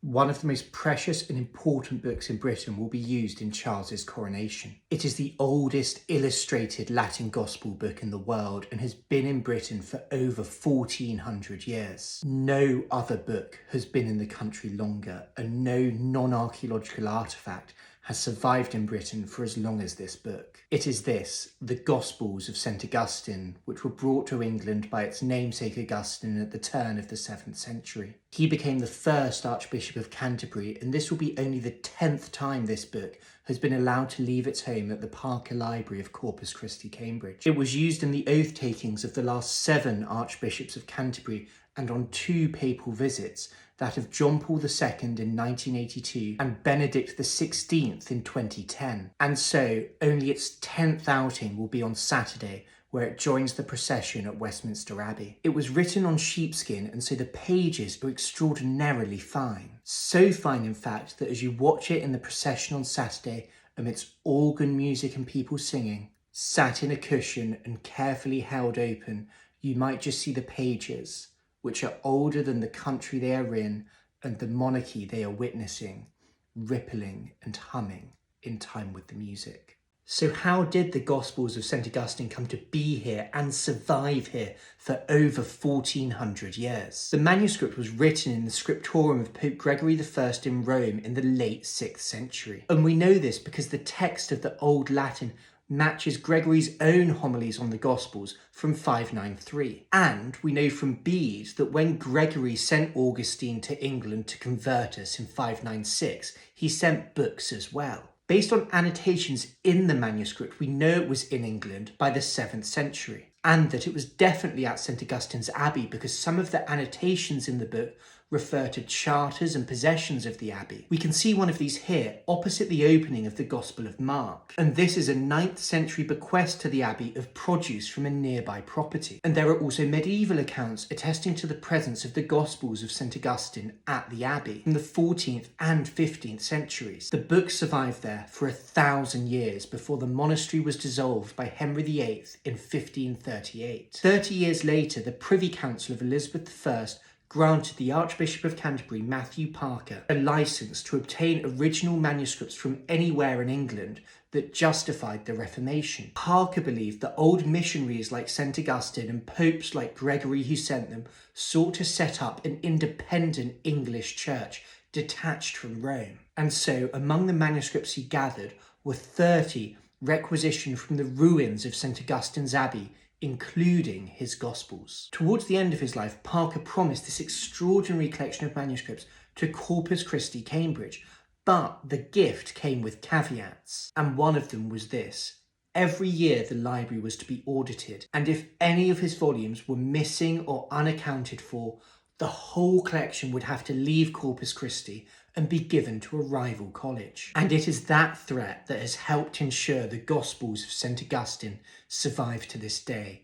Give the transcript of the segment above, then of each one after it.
One of the most precious and important books in Britain will be used in Charles's coronation. It is the oldest illustrated Latin Gospel book in the world and has been in Britain for over 1400 years. No other book has been in the country longer, and no non-archaeological artefact has survived in Britain for as long as this book. It is this, the Gospels of St Augustine, which were brought to England by its namesake Augustine at the turn of the 7th century. He became the first Archbishop of Canterbury, and this will be only the 10th time this book has been allowed to leave its home at the Parker Library of Corpus Christi, Cambridge. It was used in the oath takings of the last 7 Archbishops of Canterbury and on 2 papal visits, that of John Paul II in 1982 and Benedict XVI in 2010. And so, only its 10th outing will be on Saturday, where it joins the procession at Westminster Abbey. It was written on sheepskin, and so the pages are extraordinarily fine. So fine, in fact, that as you watch it in the procession on Saturday, amidst organ music and people singing, sat in a cushion and carefully held open, you might just see the pages, which are older than the country they are in and the monarchy they are witnessing, rippling and humming in time with the music. So how did the Gospels of St Augustine come to be here and survive here for over 1400 years? The manuscript was written in the scriptorium of Pope Gregory I in Rome in the late 6th century. And we know this because the text of the Old Latin matches Gregory's own homilies on the Gospels from 593. And we know from Bede that when Gregory sent Augustine to England to convert us in 596, he sent books as well. Based on annotations in the manuscript, we know it was in England by the 7th century, and that it was definitely at St Augustine's Abbey because some of the annotations in the book refer to charters and possessions of the abbey. We can see one of these here opposite the opening of the Gospel of Mark, and this is a 9th century bequest to the abbey of produce from a nearby property. And there are also medieval accounts attesting to the presence of the Gospels of St Augustine at the abbey from the 14th and 15th centuries. The book survived there for 1,000 years before the monastery was dissolved by Henry VIII in 1538. 30 years later, the Privy Council of Elizabeth I granted the Archbishop of Canterbury, Matthew Parker, a licence to obtain original manuscripts from anywhere in England that justified the Reformation. Parker believed that old missionaries like St Augustine and popes like Gregory who sent them sought to set up an independent English church detached from Rome. And so, among the manuscripts he gathered were 30 requisitioned from the ruins of St Augustine's Abbey, including his Gospels. Towards the end of his life, Parker promised this extraordinary collection of manuscripts to Corpus Christi, Cambridge, but the gift came with caveats, and one of them was this: every year the library was to be audited, and if any of his volumes were missing or unaccounted for, the whole collection would have to leave Corpus Christi and be given to a rival college. And it is that threat that has helped ensure the Gospels of St Augustine survive to this day,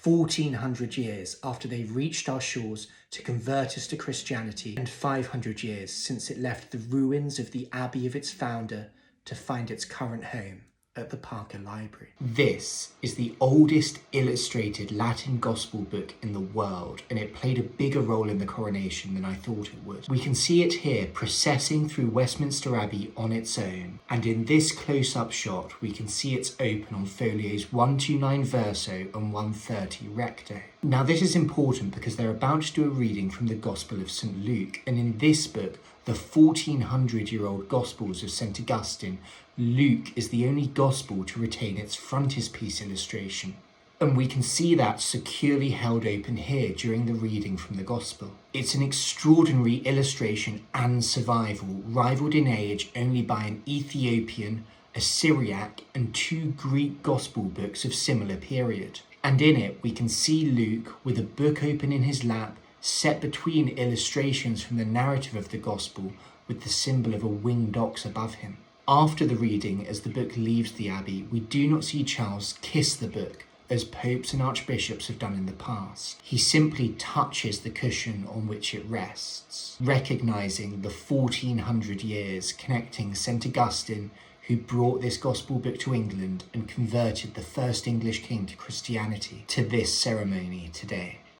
1400 years after they reached our shores to convert us to Christianity, and 500 years since it left the ruins of the abbey of its founder to find its current home at the Parker Library. This is the oldest illustrated Latin Gospel book in the world, and it played a bigger role in the coronation than I thought it would. We can see it here processing through Westminster Abbey on its own, and in this close-up shot we can see it's open on folios 129 verso and 130 recto. Now this is important because they're about to do a reading from the Gospel of St Luke, and in this book, the 1400-year-old Gospels of St Augustine, Luke is the only Gospel to retain its frontispiece illustration. And we can see that securely held open here during the reading from the Gospel. It's an extraordinary illustration and survival, rivaled in age only by an Ethiopian, a Syriac, and 2 Greek Gospel books of similar period. And in it, we can see Luke with a book open in his lap, set between illustrations from the narrative of the Gospel with the symbol of a winged ox above him. After the reading, as the book leaves the abbey, we do not see Charles kiss the book, as popes and archbishops have done in the past. He simply touches the cushion on which it rests, recognising the 1400 years connecting St Augustine, who brought this Gospel book to England and converted the first English king to Christianity, to this ceremony today.